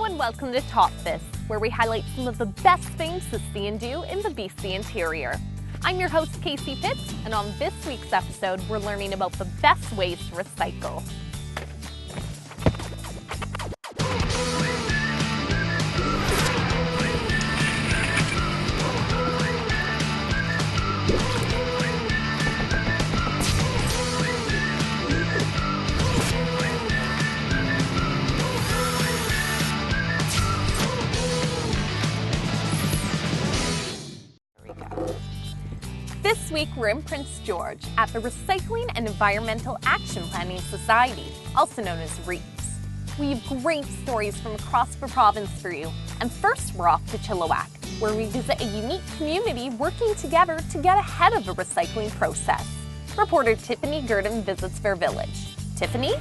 and welcome to Top This, where we highlight some of the best things to see and do in the BC interior. I'm your host, Casey Pitts, and on this week's episode, we're learning about the best ways to recycle. This week, we're in Prince George at the Recycling and Environmental Action Planning Society, also known as REAPS. We have great stories from across the province for you. And first, we're off to Chilliwack, where we visit a unique community working together to get ahead of the recycling process. Reporter Tiffany Gurden visits their village. Tiffany?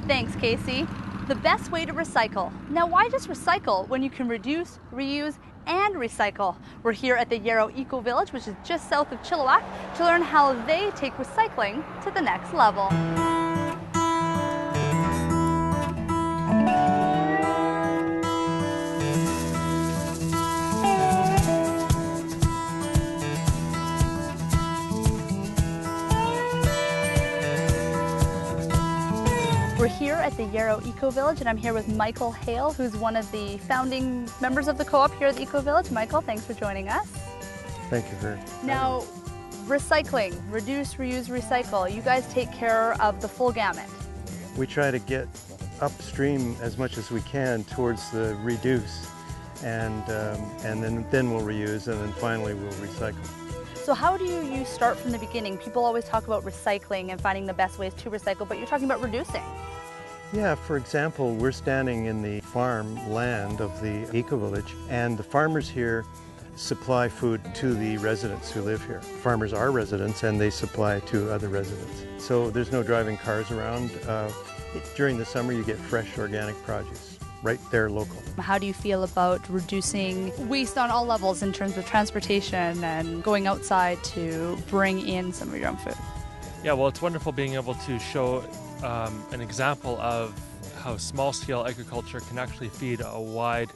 Thanks, Casey. The best way to recycle. Now, why just recycle when you can reduce, reuse, and recycle? We're here at the Yarrow Eco-Village, which is just south of Chilliwack, to learn how they take recycling to the next level. We're here at the Yarrow Eco-Village, and I'm here with Michael Hale, who's one of the founding members of the co-op here at the Eco-Village. Michael, thanks for joining us. Thank you for Now, recycling, reduce, reuse, recycle. You guys take care of the full gamut. We try to get upstream as much as we can towards the reduce, and then we'll reuse, and then finally we'll recycle. So how do you start from the beginning? People always talk about recycling and finding the best ways to recycle, but you're talking about reducing. Yeah, for example, we're standing in the farm land of the Eco-Village, and the farmers here supply food to the residents who live here. Farmers are residents, and they supply to other residents. So there's no driving cars around. During the summer, you get fresh organic produce right there local. How do you feel about reducing waste on all levels in terms of transportation and going outside to bring in some of your own food? Yeah, well, it's wonderful being able to show an example of how small-scale agriculture can actually feed a lot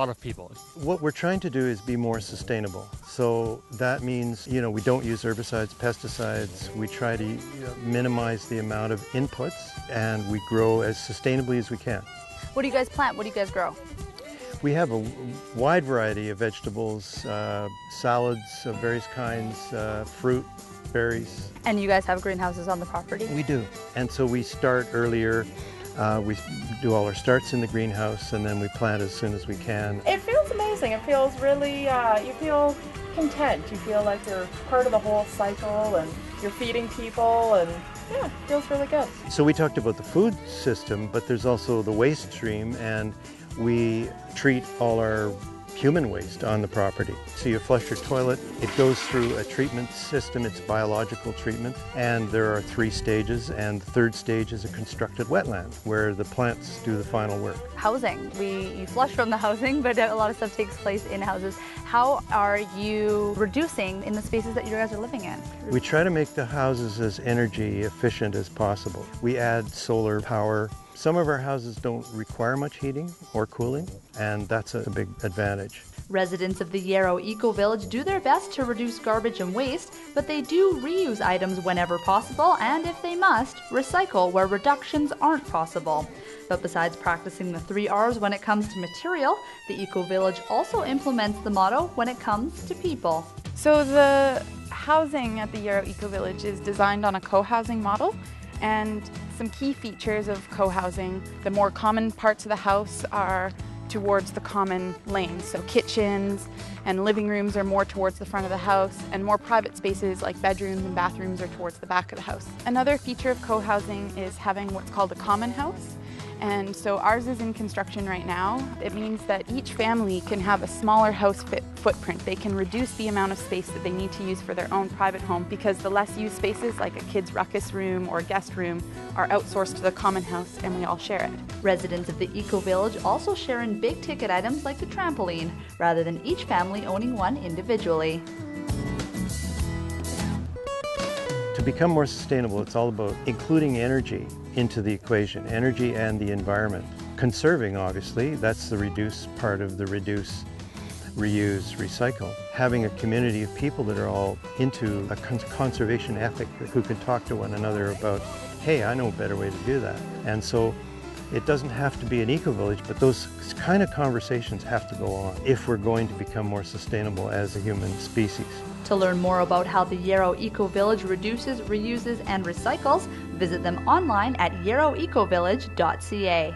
of people. What we're trying to do is be more sustainable. So that means, we don't use herbicides, pesticides. We try to minimize the amount of inputs, and we grow as sustainably as we can. What do you guys plant? What do you guys grow? We have a wide variety of vegetables, salads of various kinds, fruit, berries. And you guys have greenhouses on the property? We do. And so we start earlier. We do all our starts in the greenhouse, and then we plant as soon as we can. It feels amazing. It feels really, you feel content. You feel like you're part of the whole cycle, and you're feeding people, and yeah, it feels really good. So we talked about the food system, but there's also the waste stream, and we treat all our human waste on the property. So you flush your toilet, it goes through a treatment system, it's biological treatment, and there are 3 stages, and the 3rd stage is a constructed wetland where the plants do the final work. Housing. You flush from the housing, but a lot of stuff takes place in houses. How are you reducing in the spaces that you guys are living in? We try to make the houses as energy efficient as possible. We add solar power. Some of our houses don't require much heating or cooling, and that's a big advantage. Residents of the Yarrow Eco-Village do their best to reduce garbage and waste, but they do reuse items whenever possible, and if they must, recycle where reductions aren't possible. But besides practicing the 3 R's when it comes to material, the Eco-Village also implements the motto when it comes to people. So the housing at the Yarrow Eco-Village is designed on a co-housing model, and some key features of co-housing, the more common parts of the house are towards the common lanes. So kitchens and living rooms are more towards the front of the house, and more private spaces like bedrooms and bathrooms are towards the back of the house. Another feature of co-housing is having what's called a common house. And so ours is in construction right now. It means that each family can have a smaller house footprint. They can reduce the amount of space that they need to use for their own private home, because the less used spaces like a kid's ruckus room or guest room are outsourced to the common house, and we all share it. Residents of the Eco-Village also share in big ticket items like the trampoline, rather than each family owning one individually. To become more sustainable, it's all about including energy into the equation, energy and the environment. conserving, obviously. That's the reduce part of the reduce, reuse, recycle. Having a community of people that are all into a conservation ethic, who can talk to one another about, hey, I know a better way to do that. And so it doesn't have to be an eco-village, but those kind of conversations have to go on if we're going to become more sustainable as a human species. To learn more about how the Yarrow Eco-Village reduces, reuses, and recycles, visit them online at yarrowecovillage.ca.